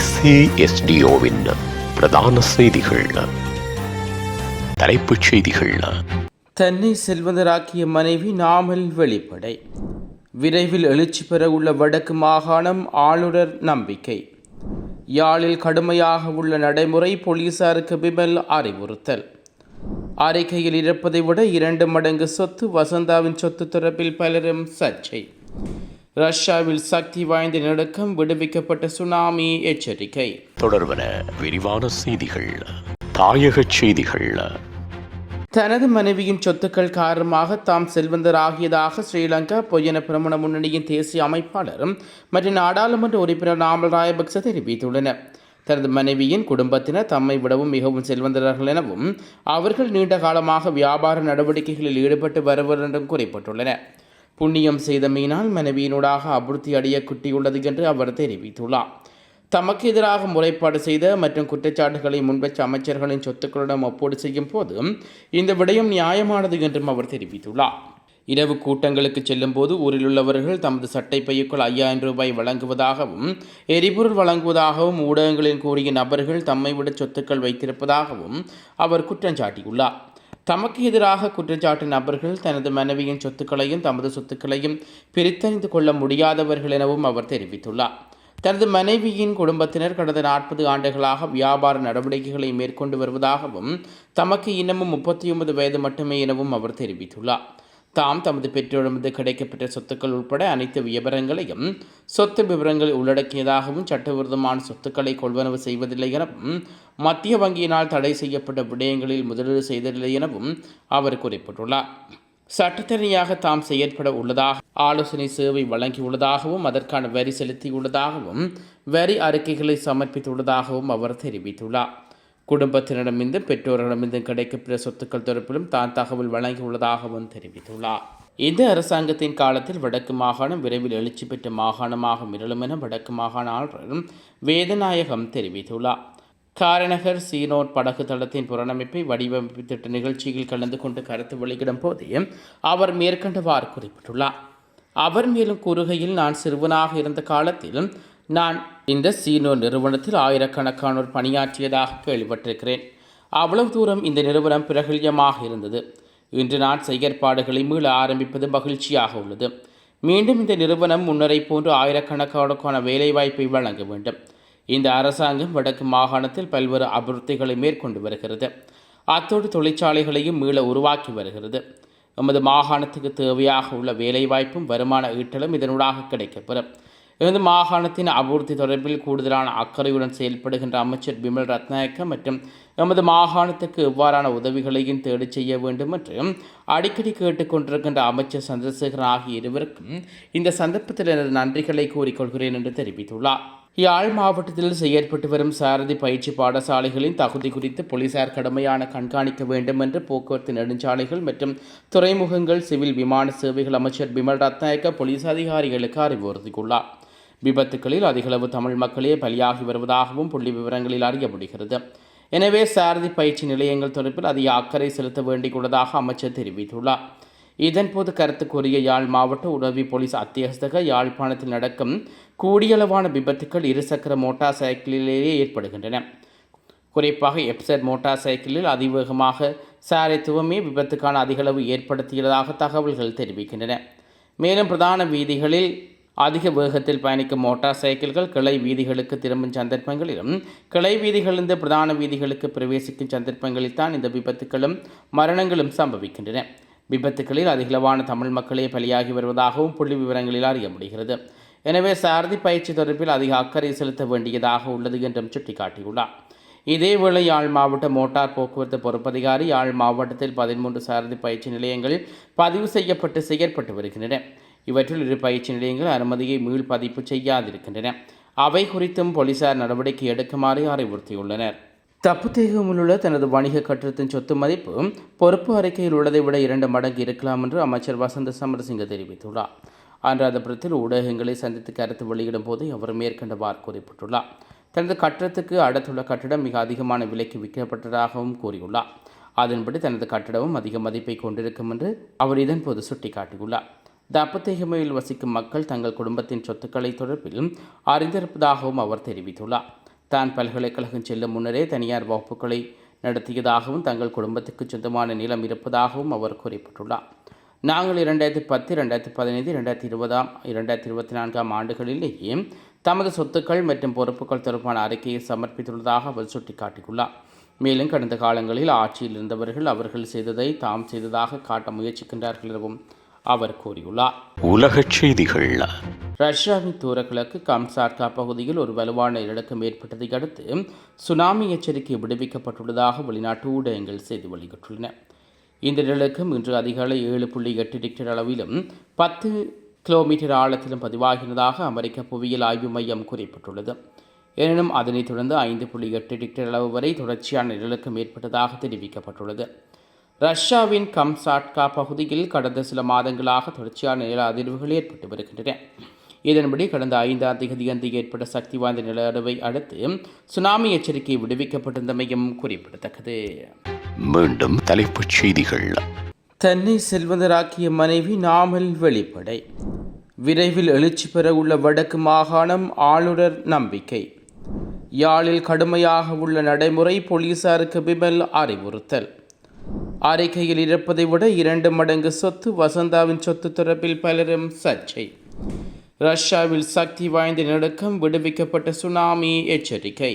SASDOவின் பிரதான செய்திகள். தலைப்புச் செய்திகள். தன்னை செல்வந்தராக்கிய மனைவி நாமல் வெளிப்படை. விரைவில் எழுச்சி பெற உள்ள வடக்கு மாகாணம் ஆளுநர் நம்பிக்கை. யாழில் கடுமையாக உள்ள நடைமுறை போலீசாருக்கு பிமல் அறிவுறுத்தல். அறிக்கையில் இருப்பதை விட 2 மடங்கு சொத்து. வசந்தாவின் சொத்து தொடர்பில் பலரும் சர்ச்சை. ரஷ்யாவில் சக்தி வாய்ந்த நடுக்கம். விடுவிக்கப்பட்ட சுனாமி எச்சரிக்கை. தொடர்பன விரிவான செய்திகள். தாயக செய்திகள். தனது மனைவியின் சொத்துக்கள் காரணமாக தாம் செல்வந்தராகியதாக ஸ்ரீலங்கா பொய்யன பிரமண முன்னணியின் தேசிய அமைப்பாளரும் மற்றும் நாடாளுமன்ற உறுப்பினர் நாமல் ராயபக்ச தெரிவித்துள்ளனர். தனது மனைவியின் குடும்பத்தினர் தம்மை விடவும் மிகவும் செல்வந்தர்கள் எனவும் அவர்கள் நீண்ட காலமாக வியாபார நடவடிக்கைகளில் ஈடுபட்டு வருவர் என்றும் குறிப்பிட்டுள்ளனர். புண்ணியம் செய்த மீனால் மனைவியினூடாக அபிவிருத்தி அடைய குட்டியுள்ளது என்று அவர் தெரிவித்துள்ளார். தமக்கு எதிராக முறைப்பாடு செய்த மற்றும் குற்றச்சாட்டுகளை முன்வச்ச அமைச்சர்களின் சொத்துக்களிடம் ஒப்பீடு செய்யும் போது இந்த விடயம் நியாயமானது என்றும் அவர் தெரிவித்துள்ளார். இரவு கூட்டங்களுக்கு செல்லும் போது ஊரில் உள்ளவர்கள் தமது சட்டை பையுக்குள் 5000 ரூபாய் வழங்குவதாகவும் எரிபொருள் வழங்குவதாகவும் ஊடகங்களில் கூறிய நபர்கள் தம்மை விட சொத்துக்கள் வைத்திருப்பதாகவும் அவர் குற்றம் சாட்டியுள்ளார். தமக்கு எதிராக குற்றச்சாட்டு நபர்கள் தனது மனைவியின் சொத்துக்களையும் தமது சொத்துக்களையும் பிரித்தறிந்து கொள்ள முடியாதவர்கள் எனவும் அவர் தெரிவித்துள்ளார். தனது மனைவியின் குடும்பத்தினர் கடந்த 40 ஆண்டுகளாக வியாபார நடவடிக்கைகளை மேற்கொண்டு வருவதாகவும் தமக்கு இன்னமும் 39 வயது மட்டுமே எனவும் அவர் தெரிவித்துள்ளார். தாம் தமது பெற்றோரிடமிருந்து கிடைக்கப்பட்ட சொத்துக்கள் உட்பட அனைத்து விவரங்களையும் சொத்து விவரங்கள் உள்ளடக்கியதாகவும் சட்டவிரோதமான சொத்துக்களை கொள்வனவு செய்வதில்லை எனவும் மத்திய வங்கியினால் தடை செய்யப்பட்ட விடயங்களில் முதலீடு செய்ததில்லை எனவும் அவர் குறிப்பிட்டுள்ளார். சட்டத்தரணியாக தாம் செயற்பட உள்ளதாக ஆலோசனை சேவை வழங்கியுள்ளதாகவும் அதற்கான வரி செலுத்தியுள்ளதாகவும் வரி அறிக்கைகளை சமர்ப்பித்துள்ளதாகவும் அவர் தெரிவித்துள்ளார். குடும்பத்தினரிடமிருந்து பெற்றோர்களிடமிருந்து கிடைக்கப்பெற்ற சொத்துக்கள் தொடர்பிலும் தான் தகவல் வழங்கியுள்ளதாகவும் தெரிவித்துள்ளார். இந்த அரசாங்கத்தின் காலத்தில் வடக்கு மாகாணம் விரைவில் எழுச்சி பெற்ற மாகாணமாக மிரளும் என வடக்கு மாகாண ஆளுநர் வேதநாயகம் தெரிவித்துள்ளார். காரைநகர் சீனோட் படகு தளத்தின் புறணமைப்பை வடிவமைப்பு திட்ட நிகழ்ச்சியில் கலந்து கொண்டு கருத்து வெளியிடும் போதே அவர் மேற்கண்டவாறு குறிப்பிட்டுள்ளார். அவர் மேலும் கூறுகையில், நான் சிறுவனாக இருந்த காலத்தில் நான் இந்த சீனோ நிறுவனத்தில் ஆயிரக்கணக்கானோர் பணியாற்றியதாக கேள்விப்பட்டிருக்கிறேன். அவ்வளவு தூரம் இந்த நிறுவனம் பிரகல்யமாக இருந்தது. இன்று நான் செயற்பாடுகளை மீள ஆரம்பிப்பது மகிழ்ச்சியாக உள்ளது. மீண்டும் இந்த நிறுவனம் முன்னரை போன்று ஆயிரக்கணக்கான வேலைவாய்ப்பை வழங்க வேண்டும். இந்த அரசாங்கம் வடக்கு மாகாணத்தில் பல்வேறு அபிவிருத்திகளை மேற்கொண்டு வருகிறது. அத்தோடு தொழிற்சாலைகளையும் மீள உருவாக்கி வருகிறது. எமது மாகாணத்துக்கு தேவையாக உள்ள வேலைவாய்ப்பும் வருமான ஈட்டலும் இதனூடாக கிடைக்கப்பெறும். எமது மாகாணத்தின் அபிவிருத்தி தொடர்பில் கூடுதலான அக்கறையுடன் செயல்படுகின்ற அமைச்சர் பிமல் ரத்நாயக்க மற்றும் எமது மாகாணத்துக்கு எவ்வாறான உதவிகளையும் தேடி செய்ய வேண்டும் என்று அடிக்கடி கேட்டுக்கொண்டிருக்கின்ற அமைச்சர் சந்திரசேகரன் ஆகிய இருவருக்கும் இந்த சந்தர்ப்பத்தில் எனது நன்றிகளை கூறிக்கொள்கிறேன் என்று தெரிவித்துள்ளார். யாழ் மாவட்டத்தில் செயற்பட்டு வரும் சாரதி பயிற்சி பாடசாலைகளின் தகுதி குறித்து போலீசார் கடுமையான கண்காணிக்க வேண்டும் என்று போக்குவரத்து நெடுஞ்சாலைகள் மற்றும் துறைமுகங்கள் சிவில் விமான சேவைகள் அமைச்சர் பிமல் ரத்நாயக்க போலீஸ் அதிகாரிகளுக்கு அறிவுறுத்தியுள்ளார். விபத்துக்களில் அதிகளவு தமிழ் மக்களே பலியாகி வருவதாகவும் புள்ளி விவரங்களில் அறிய முடிகிறது. எனவே சாரதி பயிற்சி நிலையங்கள் தொடர்பில் அதிக அக்கறை செலுத்த வேண்டியுள்ளதாக அமைச்சர் தெரிவித்துள்ளார். இதன்போது கருத்து கூறிய யாழ் மாவட்ட உதவி போலீஸ் அத்தியஸ்தக யாழ்ப்பாணத்தில் நடக்கும் கூடியளவான விபத்துக்கள் இருசக்கர மோட்டார் சைக்கிளிலேயே ஏற்படுகின்றன. குறிப்பாக எப்செட் மோட்டார் சைக்கிளில் அதிவேகமாக சாரதித்துவமே விபத்துக்கான அதிகளவு ஏற்படுத்தியதாக தகவல்கள் தெரிவிக்கின்றன. மேலும் பிரதான வீதிகளில் அதிக வேகத்தில் பயணிக்கும் மோட்டார் சைக்கிள்கள் கிளை வீதிகளுக்கு திரும்பும் சந்தர்ப்பங்களிலும் கிளை வீதிகளிலிருந்து பிரதான வீதிகளுக்கு பிரவேசிக்கும் சந்தர்ப்பங்களில் தான் இந்த விபத்துக்களும் மரணங்களும் சம்பவிக்கின்றன. விபத்துக்களில் அதிகளவான தமிழ் மக்களே பலியாகி வருவதாகவும் புள்ளி விவரங்களில் அறிய முடிகிறது. எனவே சாரதி பயிற்சி தொடர்பில் அதிக அக்கறை செலுத்த வேண்டியதாக உள்ளது என்றும் சுட்டிக்காட்டியுள்ளார். இதேவேளை யாழ் மாவட்ட மோட்டார் போக்குவரத்து பொறுப்பதிகாரி யாழ் மாவட்டத்தில் 13 சாரதி பயிற்சி நிலையங்கள் பதிவு செய்யப்பட்டு செயற்பட்டு வருகின்றன. இவற்றில் 2 பயிற்சி நிலையங்கள் அனுமதியை மீள் பதிப்பு செய்யாதிருக்கின்றன. அவை குறித்தும் போலீசார் நடவடிக்கை எடுக்குமாறு அறிவுறுத்தியுள்ளனர். தப்புத்தேகமில் உள்ள தனது வணிக கட்டடத்தின் சொத்து மதிப்பு பொறுப்பு அறிக்கையில் உள்ளதை விட 2 மடங்கு இருக்கலாம் என்று அமைச்சர் வசந்த சமரசிங்க தெரிவித்துள்ளார். அனுராதபுரத்தில் ஊடகங்களை சந்தித்து கருத்து வெளியிடும் போது அவர் மேற்கண்டவாறு குறிப்பிட்டுள்ளார். தனது கட்டடத்துக்கு அடுத்துள்ள கட்டிடம் மிக அதிகமான விலைக்கு விற்கப்பட்டதாகவும் கூறியுள்ளார். அதன்படி தனது கட்டடமும் அதிக மதிப்பை கொண்டிருக்கும் என்று அவர் இதன்போது சுட்டிக்காட்டியுள்ளார். தப்புத்தேகமையில் வசிக்கும் மக்கள் தங்கள் குடும்பத்தின் சொத்துக்களை தொடர்பில் அறிந்திருப்பதாகவும் அவர் தெரிவித்துள்ளார். தான் பல்கலைக்கழகம் செல்லும் முன்னரே தனியார் வகுப்புகளை நடத்தியதாகவும் தங்கள் குடும்பத்துக்கு சொந்தமான நிலம் இருப்பதாகவும் அவர் குறிப்பிட்டுள்ளார். நாங்கள் 2010, 2015, 2024 ஆண்டுகளிலேயே தமது சொத்துக்கள் மற்றும் பொறுப்புகள் தொடர்பான அறிக்கையை சமர்ப்பித்துள்ளதாக அவர் சுட்டிக்காட்டியுள்ளார். மேலும் கடந்த காலங்களில் ஆட்சியில் இருந்தவர்கள் அவர்கள் செய்ததை தாம் செய்ததாக காட்ட முயற்சிக்கின்றார்கள் எனவும் அவர் கூறியுள்ளார். உலகச் செய்திகள். ரஷ்யாவின் தூரக்கிழக்கு கம்சாட்கா பகுதியில் ஒரு வலுவான நிலநடுக்கம் ஏற்பட்டதை அடுத்து சுனாமி எச்சரிக்கை விடுவிக்கப்பட்டுள்ளதாக வெளிநாட்டு ஊடகங்கள் செய்தி வெளியிட்டுள்ளன. இந்த நிலநடுக்கம் இன்று அதிகாலை 7.8 ரிக்டர் அளவிலும் 10 கிலோமீட்டர் ஆழத்திலும் பதிவாகினதாக அமெரிக்க புவியியல் ஆய்வு மையம் குறிப்பிட்டுள்ளது. எனினும் அதனைத் தொடர்ந்து 5.8 ரிக்டர் அளவு வரை தொடர்ச்சியான நிலநடுக்கம் ஏற்பட்டதாக தெரிவிக்கப்பட்டுள்ளது. ரஷ்யாவின் கம்சாட்கா பகுதியில் கடந்த சில மாதங்களாக தொடர்ச்சியான நில அதிர்வுகள் ஏற்பட்டு வருகின்றன. இதன்படி கடந்த 5ஆம் தேதி ஏற்பட்ட சக்தி வாய்ந்த நிலநடுவை அடுத்து சுனாமி எச்சரிக்கை விடுவிக்கப்பட்டிருந்தமையும் குறிப்பிடத்தக்கது. மீண்டும் தலைப்புச் செய்திகள். தன்னை செல்வந்தராக்கிய மனைவி நாமல் வெளிப்படை. விரைவில் எழுச்சி பெற உள்ள வடக்கு மாகாணம் ஆளுநர் நம்பிக்கை. யாழில் கடுமையாக உள்ள நடைமுறை போலீசாருக்கு விமல் அறிவுறுத்தல். அறிக்கையில் இருப்பதை விட 2 மடங்கு சொத்து வசந்தாவின் சொத்து தொடர்பில் பலரும் சர்ச்சை. ரஷ்யாவில் சக்தி வாய்ந்த நிலநடுக்கம், விடுவிக்கப்பட்ட சுனாமி எச்சரிக்கை.